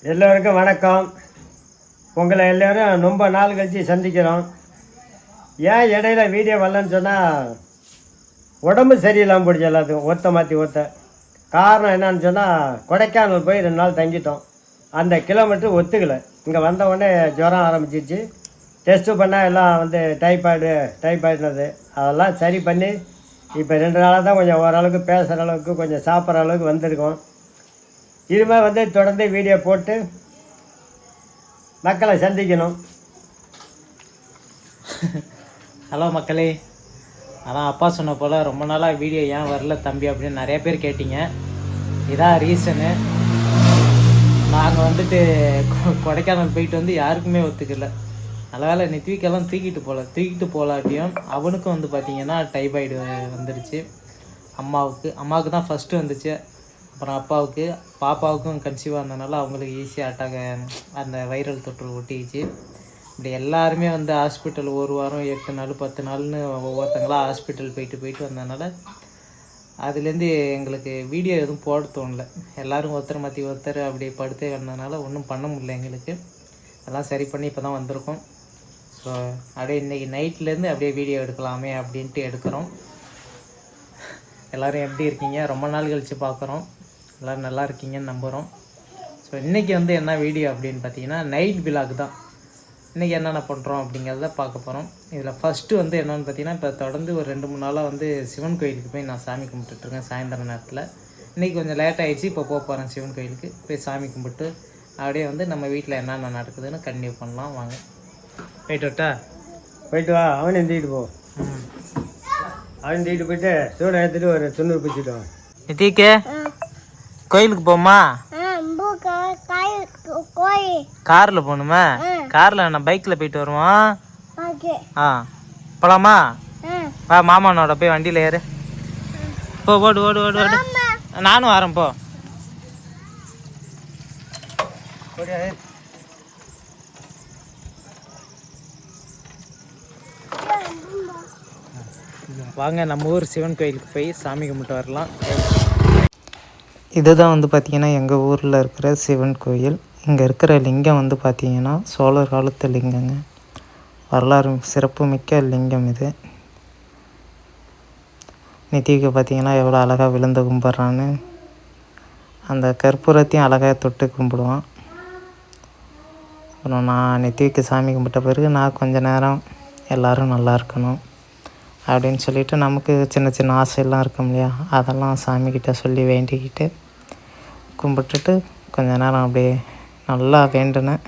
எல்லோருக்கும் வணக்கம். உங்களை எல்லோரும் ரொம்ப நாள் கழித்து சந்திக்கிறோம். ஏன் இடையில வீடியோ வரலன்னு சொன்னால் உடம்பு சரியில்லாமல் போயிடுச்சு எல்லாத்துக்கும், ஒத்த மாற்றி ஒத்த. காரணம் என்னன்னு சொன்னால் கொடைக்கானல் போய் 2 நாள் தங்கிட்டோம். அந்த கிலோமீட்டர் ஒத்துக்கலை. இங்கே வந்த உடனே ஜுரம் ஆரம்பிச்சிச்சு. டெஸ்ட்டு பண்ணால் எல்லாம் வந்து டைப்பாய்டுனது. அதெல்லாம் சரி பண்ணி இப்போ 2 நாளாக தான் கொஞ்சம் ஓரளவுக்கு பேசுகிற அளவுக்கு, கொஞ்சம் சாப்பிட்ற அளவுக்கு வந்திருக்கோம். இதுமாதிரி வந்து தொடர்ந்து வீடியோ போட்டு மக்களை சந்திக்கணும். ஹலோ மக்களே, அதான் அப்பா சொன்ன போல் ரொம்ப நாளாக வீடியோ ஏன் வரல தம்பி அப்படின்னு நிறைய பேர் கேட்டிங்க. இதான் ரீசனு. நாங்கள் வந்துட்டு கொடைக்கானல் போயிட்டு வந்து யாருக்குமே ஒத்துக்கல. நல்ல வேலை நித்விக்கெல்லாம் தூக்கிட்டு போகலாட்டியும் அவனுக்கும் வந்து பார்த்திங்கன்னா டைபாய்டு வந்துடுச்சு. அம்மாவுக்கு தான் ஃபஸ்ட்டு வந்துச்சு. அப்புறம் அப்பாவுக்கு, பாப்பாவுக்கும் கன்சீவாக இருந்தனால அவங்களுக்கு ஈஸியாக அந்த வைரல் தொற்று ஒட்டிக்கிச்சு. இப்படி எல்லாருமே வந்து ஹாஸ்பிட்டல் 1 வாரம் 8 நாள் 10 நாள்னு ஒவ்வொருத்தங்களாம் ஹாஸ்பிட்டல் போயிட்டு வந்ததுனால அதுலேருந்து எங்களுக்கு வீடியோ எதுவும் போட தோணலை. எல்லோரும் ஒருத்தர் மாற்றி ஒருத்தர் அப்படி படுத்தே வந்ததுனால ஒன்றும் பண்ண முடியல எங்களுக்கு. எல்லாம் சரி பண்ணி இப்போ தான் வந்திருக்கோம். ஸோ அப்படியே இன்றைக்கி நைட்லேருந்து அப்படியே வீடியோ எடுக்கலாமே அப்படின்ட்டு எடுக்கிறோம். எல்லோரும் எப்படி இருக்கீங்க? ரொம்ப நாள் கழித்து பார்க்குறோம். எல்லோரும் நல்லா இருக்கீங்கன்னு நம்புகிறோம். ஸோ இன்றைக்கி வந்து என்ன வீடியோ அப்படின்னு பார்த்தீங்கன்னா நைட் விலாக் தான். இன்றைக்கி என்னென்ன பண்ணுறோம் அப்படிங்கிறத பார்க்க போகிறோம். இதில் ஃபஸ்ட்டு வந்து என்னென்னு பார்த்தீங்கன்னா, இப்போ தொடர்ந்து ஒரு 2-3 நாளாக வந்து சிவன் கோயிலுக்கு போய் நான் சாமி கும்பிட்டுருக்கேன் சாயந்தர நேரத்தில். இன்றைக்கி கொஞ்சம் லேட் ஆகிடுச்சு. இப்போ போகிறேன் சிவன் கோயிலுக்கு போய் சாமி கும்பிட்டு அப்படியே வந்து நம்ம வீட்டில் என்னென்ன நடக்குதுன்னு கண்டினியூ பண்ணலாம். வாங்க போயிட்டு வா. அவனை தூக்கிட்டு போ. அவன் தூக்கிட்டு போயிட்டு சூடை எடுத்துகிட்டு ஒரு துண்ணூறு பிடிச்சிட்டு நித்திக்கு கோயிலுக்கு போமா? காரில் போகணுமா? காரில் நான் பைக்கில் போயிட்டு வருவோம். போகலாமா? வா, மாமானோட போய் வண்டியில் ஏறு. ஓடு. நானும் வரேன். போ. வாங்க நம்ம ஊர் சிவன் கோயிலுக்கு போய் சாமி கும்பிட்டு வரலாம். இதுதான் வந்து பார்த்திங்கன்னா எங்கள் ஊரில் இருக்கிற சிவன் கோயில். இங்கே இருக்கிற லிங்கம் வந்து பார்த்திங்கன்னா சோழர் காலத்து லிங்கங்க. வரலாறு சிறப்பு மிக்க லிங்கம் இது. நித்திக்கு பார்த்திங்கன்னா எவ்வளோ அழகாக விழுந்து கும்பிட்றான்னு. அந்த கற்பூரத்தையும் அழகாக தொட்டு கும்பிடுவான். அப்புறம் நான் நித்திக்கு சாமி கும்பிட்ட பிறகு நான் கொஞ்ச நேரம் எல்லோரும் நல்லா இருக்கணும் அப்படின்னு சொல்லிவிட்டு நமக்கு சின்ன சின்ன ஆசையெல்லாம் இருக்கும் இல்லையா, அதெல்லாம் சாமிக்கிட்ட சொல்லி வேண்டிக்கிட்டு கும்பிட்டுட்டு கொஞ்ச நேரம் அப்படியே நல்லா வேண்டினேன்.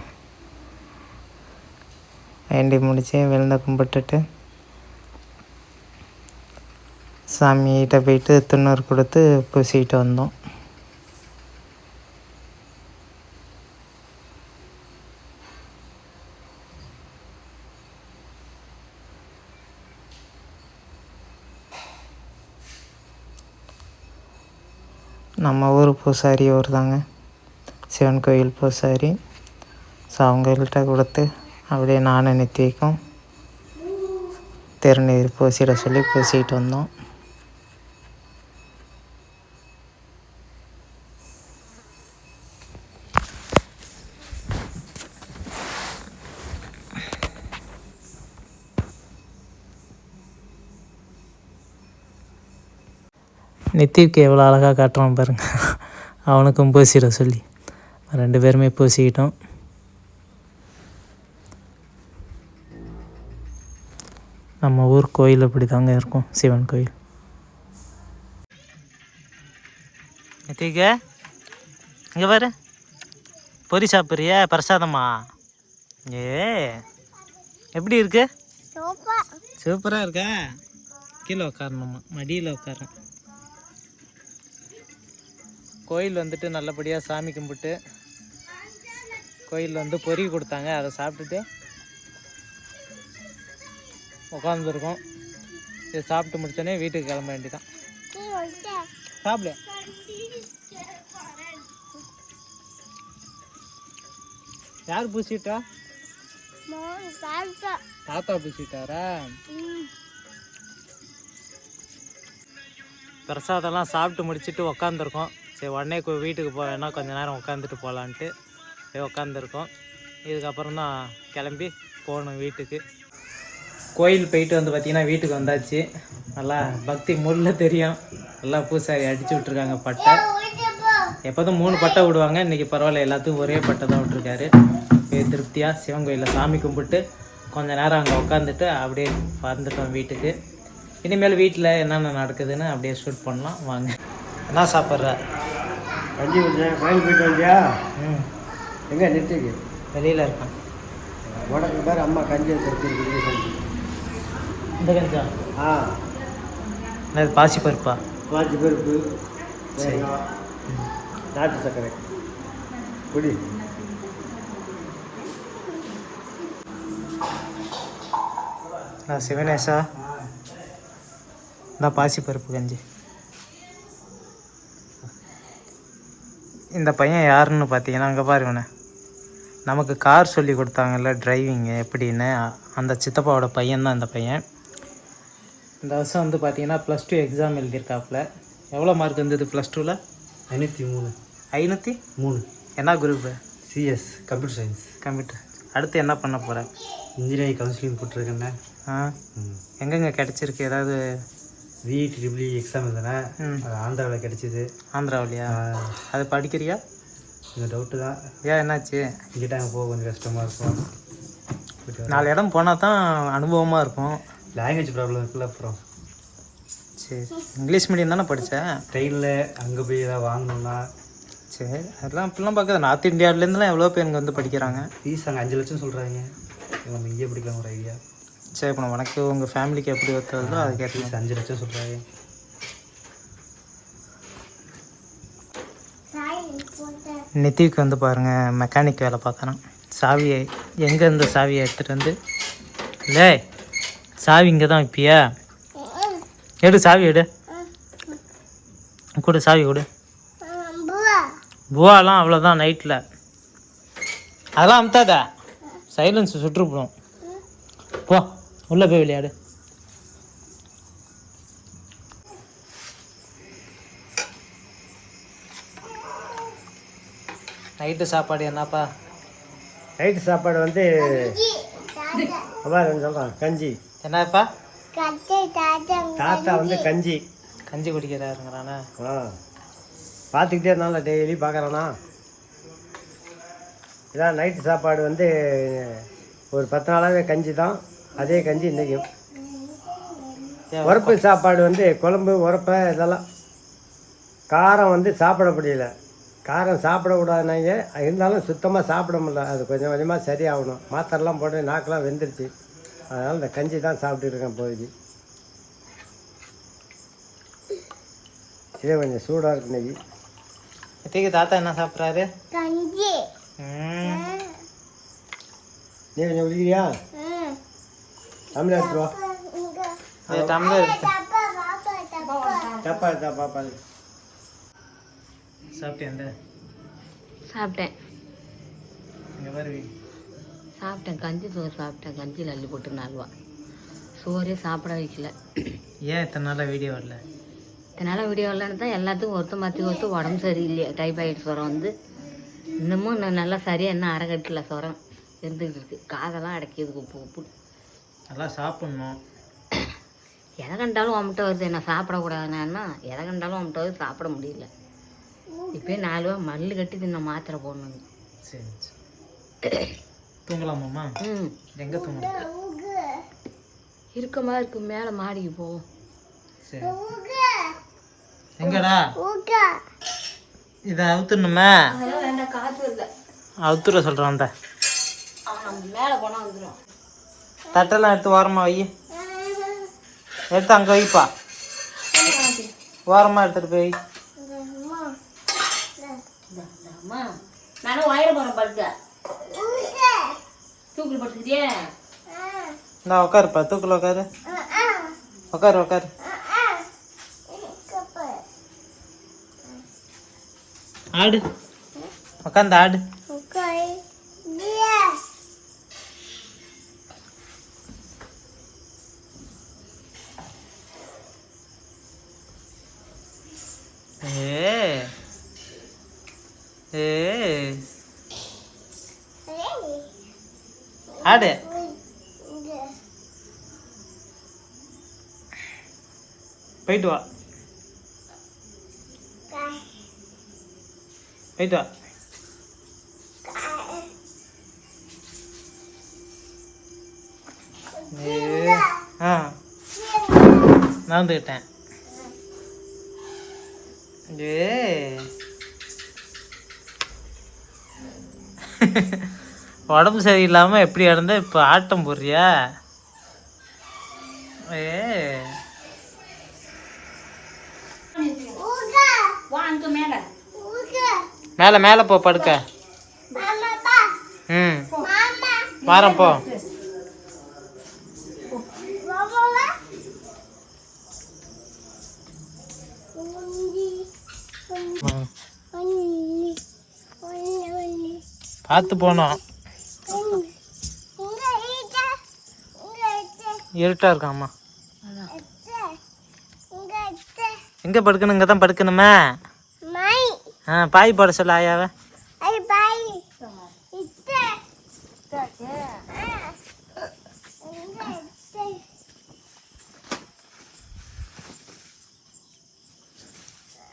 வேண்டி முடித்து விழுந்த கும்பிட்டுட்டு சாமிகிட்ட போயிட்டு துண்ணூறு கொடுத்து பூசிக்கிட்டு வந்தோம். நம்ம ஊர் பூசாரி அவர் தாங்க, சிவன் கோயில் பூசாரி. ஸோ அவங்கள்ட்ட கொடுத்து அப்படியே நானும் நித்திக்கும் திருநீர் பூசிட சொல்லி பூசிக்கிட்டு வந்தோம். நித்திக்கு எவ்வளோ அழகாக காட்டுறான் பாருங்கள். அவனுக்கும் பூசிட சொல்லி 2 பேருமே பூசிக்கிட்டோம். நம்ம ஊர் கோயில் அப்படி தாங்க இருக்கும், சிவன் கோயில். நித்திக்கு இங்கே பாரு, பொரி சாப்பிட்றியா? பிரசாதமா? எப்படி இருக்கு? சூப்பராக இருக்கா? கீழே உட்காரணுமா? மடியில் உட்காரணும். கோயில் வந்துட்டு நல்லபடியாக சாமி கும்பிட்டு கோயிலில் வந்து பொரி கொடுத்தாங்க. அதை சாப்பிட்டுட்டு உட்காந்துருக்கோம். இதை சாப்பிட்டு முடிச்சோடனே வீட்டுக்கு கிளம்ப வேண்டியதான். சாப்பிடு. யார் பூசிட்டா? தாத்தா பூசிட்டாரா? பிரசாதெல்லாம் சாப்பிட்டு முடிச்சுட்டு உக்காந்துருக்கோம். சரி, உடனே வீட்டுக்கு போவேன்னா கொஞ்சம் நேரம் உட்காந்துட்டு போகலான்ட்டு போய் உக்காந்துருக்கோம். இதுக்கப்புறம் தான் கிளம்பி போகணும் வீட்டுக்கு. கோயில் போயிட்டு வந்து பார்த்திங்கன்னா வீட்டுக்கு வந்தாச்சு. நல்லா பக்தி முள்ளில் தெரியும். நல்லா பூசாரி அடித்து விட்ருக்காங்க பட்டை. எப்போதும் 3 பட்டை விடுவாங்க, இன்றைக்கி பரவாயில்ல எல்லாத்துக்கும் ஒரே பட்டை தான் விட்ருக்காரு. போய் திருப்தியாக சிவன் கோயிலில் சாமி கும்பிட்டு கொஞ்சம் நேரம் அங்கே உட்காந்துட்டு அப்படியே வந்துட்டோம் வீட்டுக்கு. இனிமேல் வீட்டில் என்னென்ன நடக்குதுன்னு அப்படியே ஷூட் பண்ணலாம் வாங்க. என்ன சாப்பிட்ற? கஞ்சி குடிச்சேன். கோயில் போயிட்டு வந்தியா? ம், எங்கே நிறுத்திக்கு? வெளியில் இருக்கேன். உடம்பு பேர் அம்மா கஞ்சி எடுத்து சொல்லி. இந்த கஞ்சா? ஆ, என்னது பாசி பருப்பா? பாசி பருப்பு, சரி. தேங்காய், நாட்டு சர்க்கரை குடி. நான் சிவனேஷா. இந்த பாசி பருப்பு கஞ்சி. இந்த பையன் யாருன்னு பார்த்தீங்கன்னா அங்கே பாருங்கண்ணே, நமக்கு கார் சொல்லி கொடுத்தாங்கல்ல டிரைவிங்கு எப்படின்னு, அந்த சித்தப்பாவோட பையன் தான் இந்த பையன். இந்த வருஷம் வந்து பார்த்தீங்கன்னா +2 எக்ஸாம் எழுதியிருக்காப்புல. எவ்வளோ மார்க் இருந்தது +2ல்? 503. 503. என்ன group? CS, computer science. Computer. அடுத்து என்ன பண்ண போகிற? Engineering counselling போட்டிருக்கேண்ணே. ஆ, எங்கெங்கே கிடச்சிருக்கு? ஏதாவது VEE எக்ஸாம் எழுதுனேன். அது ஆந்திராவில் கிடச்சிது. ஆந்திராவிலையா? அது படிக்கிறியா? இந்த டவுட்டு தான். ஏன் என்னாச்சு? இங்கிட்ட அங்கே போக கொஞ்சம் கஷ்டமாக இருக்கும். 4 இடம் போனால் தான் அனுபவமாக இருக்கும். லாங்குவேஜ் ப்ராப்ளம் இருக்குல்ல. அப்புறம் சரி, இங்கிலீஷ் மீடியம் தானே படித்தேன்? ட்ரெயினில் அங்கே போய் ஏதாவது வாங்கணுன்னா. சரி, அதெல்லாம் இப்படிலாம் பார்க்குறது. நார்த் இந்தியாவிலேருந்துலாம் எவ்வளோ பேர் இங்கே வந்து படிக்கிறாங்க. ஃபீஸ் அங்கே 5 லட்சம் சொல்கிறாங்க. நம்ம இங்கே படிக்கலாம் ஒரு ஐடியா. சரி, இப்போ உனக்கு உங்கள் ஃபேமிலிக்கு எப்படி ஒத்துறதோ அதுக்கேற்ற ஃபீஸ் 5 லட்சம் சொல்கிறாங்க. நிதிக்கு வந்து பாருங்கள் மெக்கானிக் வேலை பார்க்குறான். சாவியை எங்கே இருந்த சாவியை எடுத்துகிட்டு வந்து, இல்லை சாவி இங்கே தான் வைப்பியா? எடு சாவி எடு, கொடு சாவி கொடு. புவாலாம் அவ்வளோதான் நைட்டில். அதெல்லாம் அமுத்தாத, சைலன்ஸ் சுற்றுப்படும். போ உள்ளே போய் விளையாடு. நைட்டு சாப்பாடு என்னப்பா? நைட்டு சாப்பாடு வந்து அப்பா சொல்கிறான் கஞ்சி. என்னப்பா? தாத்தா வந்து கஞ்சி கஞ்சி குடிக்கிறாருங்கிறானே. ஆ, பார்த்துக்கிட்டே இருந்தாலும் டெய்லி பார்க்குறானா. இதான் நைட்டு சாப்பாடு வந்து ஒரு 10 நாளாகவே கஞ்சி தான். அதே கஞ்சி இன்றைக்கும். உரப்பு சாப்பாடு வந்து குழம்பு உரப்பை இதெல்லாம். காரம் வந்து சாப்பிட முடியல. காரம் சாப்பிடக்கூடாதுனாங்க, இருந்தாலும் சுத்தமாக சாப்பிட முடியல. அது கொஞ்சம் கொஞ்சமாக சரியாகணும். மாத்திரைலாம் போட்டு நாக்கெலாம் வெந்துருச்சு. அதனால் இந்த கஞ்சி தான் சாப்பிட்டுட்டு இருக்கேன் இப்போதைக்கு. இதே கொஞ்சம் சூடாக இருக்கு இன்னைக்கு. இன்றைக்கு தாத்தா என்ன சாப்பிட்றாரு? கஞ்சி. நீ கொஞ்சம் குடிக்கிறியா? தமிழ் எடுத்துருவா. டம்ளர் தப்பா எடுத்தா பாப்பா. சாப்பிட்டேன். சாப்பிட்டேன். இங்கே பாரு. சாப்பிட்டேன் கஞ்சி சோறு சாப்பிட்டேன். கஞ்சியில் அள்ளி போட்டு 4 ரூபா. சோறே சாப்பிட வைக்கல. ஏன் இத்தனை நாளாக வீடியோ வரல? இதனால் வீடியோ இல்லைன்னு தான் எல்லாத்துக்கும் மாற்றி உடம்பு சரியில்லையா. டைபாய்டு சுரம் வந்து இன்னமும் நல்லா சரியாக என்ன அரைக்கட்டில் சுரம் இருந்துக்கிட்டு இருக்குது. காதெல்லாம் அடைக்கிது உப்பு உப்பு. நல்லா சாப்பிட்ணும். எதை கண்டாலும் உன்கிட்ட வருது. என்ன சாப்பிடக்கூடாதுன்னா எதை கண்டாலும் உன்கிட்ட வருது. சாப்பிட முடியல. இப்போயே 4 ரூபா மல்லு கட்டி தின்ன மாத்திரை போடணும். சரி தூங்கலாமாம்மா? எங்கே தூங்கலாம்? இருக்க மாதிரி இருக்கு. மேலே மாடிக்கு போவோம். சரி எங்கடா இதை அவுத்துணுமே? காற்று இல்லை. அவுத்துற சொல்கிறான். அந்த அவன் நம்ம மேலே போனால் வந்துடும். தட்டெல்லாம் எடுத்து ஓரமாக வை. எடுத்து அங்கே வைப்பா. ஓரமாக எடுத்துகிட்டு போய். நானும் வாயிட போகிறேன். படுக்க தூக்கில் படுத்துக்கிட்டே. நான் உட்காருப்பா. தூக்கில் உட்காரு. உட்காரு. ஆடு. உட்காந்து ஆடு. ஆடு. போயிட்டு வா. போயிட்டு வா. ஆ நடந்துக்கிட்டேன். உடம்பு சரியில்லாமல் எப்படி இறந்த இப்போ ஆட்டம் போடுறியா? மேலே மேலே போ படுக்க. ம் வாரம் போ. பார்த்து போனோம். இருட்டா இருக்காம்மா. எங்க படுக்கணும்? இங்கே தான் படுக்கணுமே. பாய் போட சொல்ல ஆயாவை.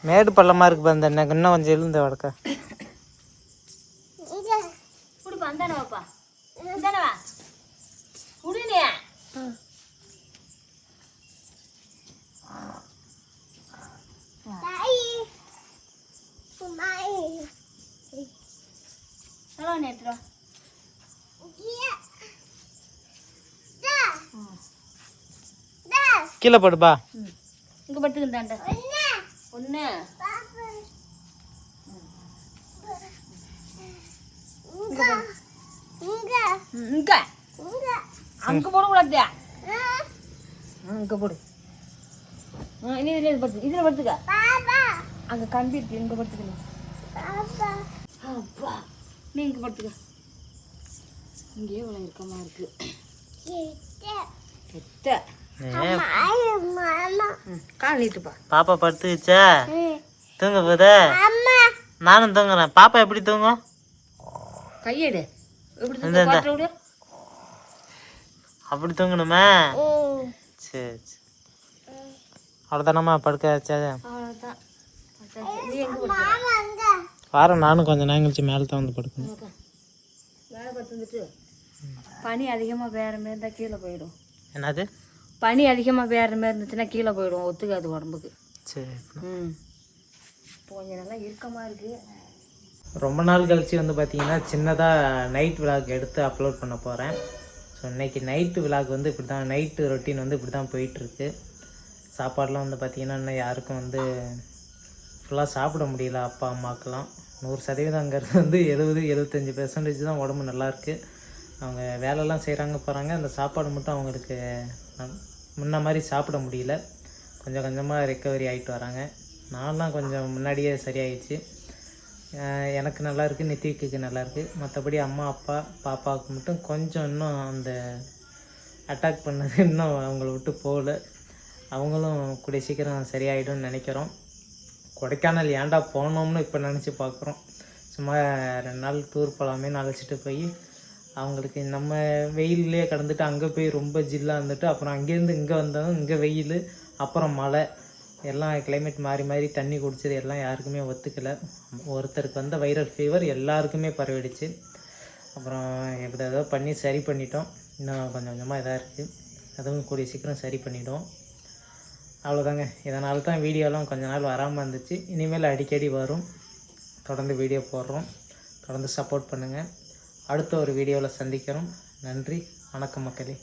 மேடு பள்ளமா இருக்கு பாரு. எனக்கு இன்னும் கொஞ்சம் எழுந்த வடக்க. கீழே போடுப்பா. இங்க படுத்துக்கிட்டாண்ட ஒண்ணு அங்க போடக்கூடாது. அங்க போடு. இனி இதுல படுத்து. இதுல படுத்துக்க. அங்க கம்பி இருக்கு. இங்க படுத்துக்கணும். நீ இங்க படுத்துக்க. இங்கே இவ்வளவு இருக்கமா இருக்கு. கால் நீட்டுப்பா. பாப்பா படுத்துச்சா? தூங்க போதா? நானும் தூங்குறேன். பாப்பா எப்படி தூங்கும்? கையெடு. அப்படி தூங்கணுமா? சரி சரி. அவ்வளோதானம்மா படுக்க வச்சா? வாரம் நானும் கொஞ்சம் நேரம் கழிச்சு மேலே தான் வந்து படுக்கணும். வேலை படுத்துட்டு பனி அதிகமாக வேற மாதிரி இருந்தால் கீழே போயிடும். என்னது? பனி அதிகமாக வேற மாதிரி இருந்துச்சுன்னா கீழே போயிடும். ஒத்துக்காது உடம்புக்கு. சரி. கொஞ்சம் நல்லா இறுக்கமாக இருக்குது. ரொம்ப நாள் கழிச்சு வந்து பார்த்தீங்கன்னா சின்னதாக நைட் விளாக் எடுத்து அப்லோட் பண்ண போகிறேன். ஸோ இன்றைக்கி நைட்டு விளாக் வந்து இப்படி தான், நைட்டு ரொட்டீன் வந்து இப்படி தான் போயிட்டுருக்கு. சாப்பாடெலாம் வந்து பார்த்திங்கன்னா இன்னும் யாருக்கும் வந்து ஃபுல்லாக சாப்பிட முடியல. அப்பா அம்மாக்கெல்லாம் 100% வந்து 70-75% தான் உடம்பு நல்லாயிருக்கு. அவங்க வேலைலாம் செய்கிறாங்க போகிறாங்க. அந்த சாப்பாடு மட்டும் அவங்களுக்கு முன்ன மாதிரி சாப்பிட முடியல. கொஞ்சம் கொஞ்சமாக ரெக்கவரி ஆகிட்டு வராங்க. நான்லாம் கொஞ்சம் முன்னாடியே சரியாயிடுச்சு. எனக்கு நல்லாயிருக்கு, நித்திக்கு நல்லாயிருக்கு. மற்றபடி அம்மா அப்பா பாப்பாவுக்கு மட்டும் கொஞ்சம் இன்னும் அந்த அட்டாக் பண்ணது இன்னும் அவங்கள விட்டு போகல. அவங்களும் கூடிய சீக்கிரம் சரியாயிடும்னு நினைக்கிறோம். கொடைக்கானல் ஏன்டா போனோம்னு இப்போ நினச்சி பார்க்குறோம். சும்மா 2 நாள் டூர் போகலாமேன்னு அழைச்சிட்டு போய் அவங்களுக்கு நம்ம வெயிலே கடந்துட்டு அங்கே போய் ரொம்ப ஜில்லாக இருந்துட்டு அப்புறம் அங்கேருந்து இங்கே வந்ததும் இங்கே வெயில் அப்புறம் மழை எல்லாம் கிளைமேட் மாறி மாறி தண்ணி குடிச்சது எல்லாம் யாருக்குமே ஒத்துக்கலை. ஒருத்தருக்கு வந்த வைரல் ஃபீவர் எல்லாருக்குமே பரவிடுச்சு. அப்புறம் எப்படியாவது பண்ணி சரி பண்ணிட்டோம். இன்னும் கொஞ்சம் கொஞ்சமாக இதாக இருக்குது. அதுவும் கூடிய சீக்கிரம் சரி பண்ணிவிடுவோம். அவ்வளோதாங்க. இதனால தான் வீடியோலாம் கொஞ்ச நாள் வராமல் இருந்துச்சு. இனிமேல் அடிக்கடி வரும். தொடர்ந்து வீடியோ போடுறோம். தொடர்ந்து சப்போர்ட் பண்ணுங்கள். அடுத்த ஒரு வீடியோவில் சந்திக்கிறோம். நன்றி, வணக்கம் மக்களே.